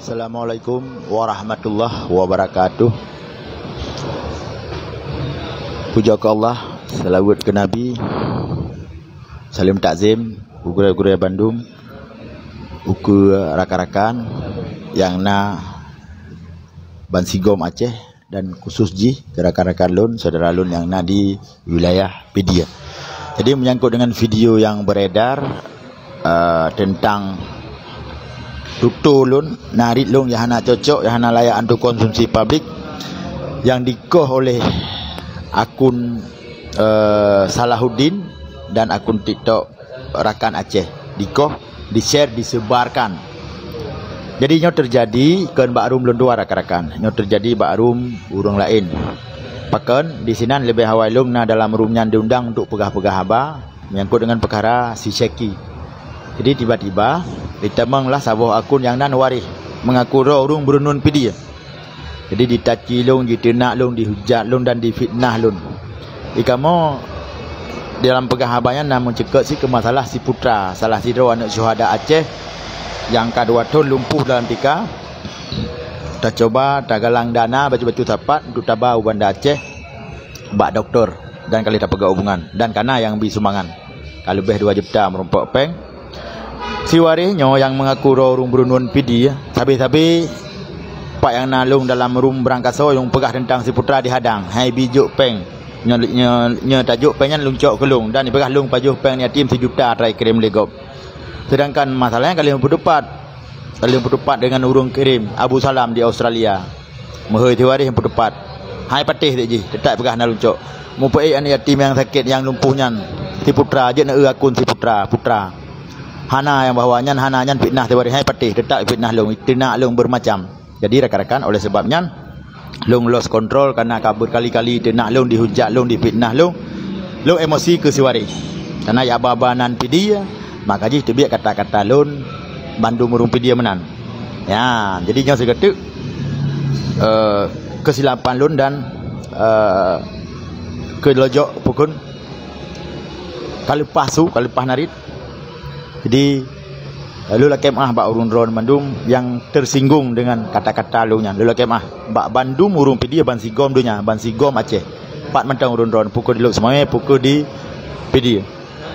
Assalamualaikum warahmatullahi wabarakatuh. Puja ke Allah, salawat ke Nabi, salim takzim guru-guru Bandung, uku rakan-rakan yang na Bansigom Aceh dan khusus ji rakan-rakan lun, saudara lun yang na di wilayah Pedia. Jadi menyangkut dengan video yang beredar tentang tutu lun, narik lun yang hana cocok, yang hana layak untuk konsumsi publik, yang dikoh oleh akun Salahuddin dan akun TikTok Rakan Aceh. Dikoh, di-share, disebarkan. Jadi nyo terjadi kan Bak Rum lun dua rakan-rakan. Nyo terjadi Bak Rum urang lain. Pakan di sinan lebih awal lung na dalam rumnya diundang untuk pegah-pegah haba menyangkut dengan perkara si Syeki. Jadi tiba-tiba ditemanglah sabuh akun yang nan waris mengaku urung berunun Pedia. Jadi ditaci lung, ditenak lung, dihujat lung dan difitnah lung. Ikamo dalam pegah habanya namun cekak si ke masalah si putra salah sidro anak syuhada Aceh yang kedua tahun lumpuh dalam tika. Kita coba tagalang dana baju-baju tapat untuk tabau Banda Aceh bak doktor dan kali tak pegak hubungan dan kana yang bisumangan kalau lebih 2 juta merompak peng. Si warisnya yang mengaku urung berunun Pedia, tapi pak yang nalung dalam rum berangkaso yang pegah tentang si putra dihadang. Hai bijuk peng. Nya tajuk pengnya luncok ke lung dan dipegah lung pajuh peng ni tim 1 juta try kirim legop. Sedangkan masalahnya kali 44 dengan urung kirim Abu Salam di Australia. Mahoi ti waris yang 44. Hai patih tak ji, tetap pegah na luncok. Mu pe an yatim yang sakit yang lumpuhnya si putra je na akun si putra. Hana yang bawanya hana nyan fitnah tewari hai patih tetap fitnah lung tina lung bermacam. Jadi rakan-rakan oleh sebabnya lung lost control karena kabur kali-kali tina lung dihujat lung difitnah lung emosi ke siwari. Karena ya babanan Pedia maka ji tebiak kata-kata lun Bandung urung Pedia menan. Ya, jadi nya segetuk kesilapan lun dan kelojok pukun kalipah narit. Jadi lula kemah bak urun ron Bandung yang tersinggung dengan kata-kata lunya. Lula kemah bak Bandung urung Pedia Bansigom dunya, Bansigom Aceh. Pat mentang urun ron pukul di luk semuanya pukul di Pedia.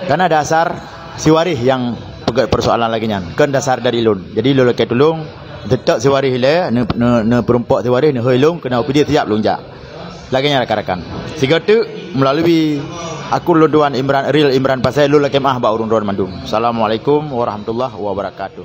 Karena dasar si waris yang pegat persoalan lagi nya. Kan dasar dari lun. Jadi lula ke tulung tetap si waris le ne perempak si waris ne hoilung kena Pedia tiap lunjak. Laginya rakan-rakan. Sehingga tu melalui akun Luduan Imran Pasai lula kemah bak urun ron Bandung. Assalamualaikum warahmatullahi wabarakatuh.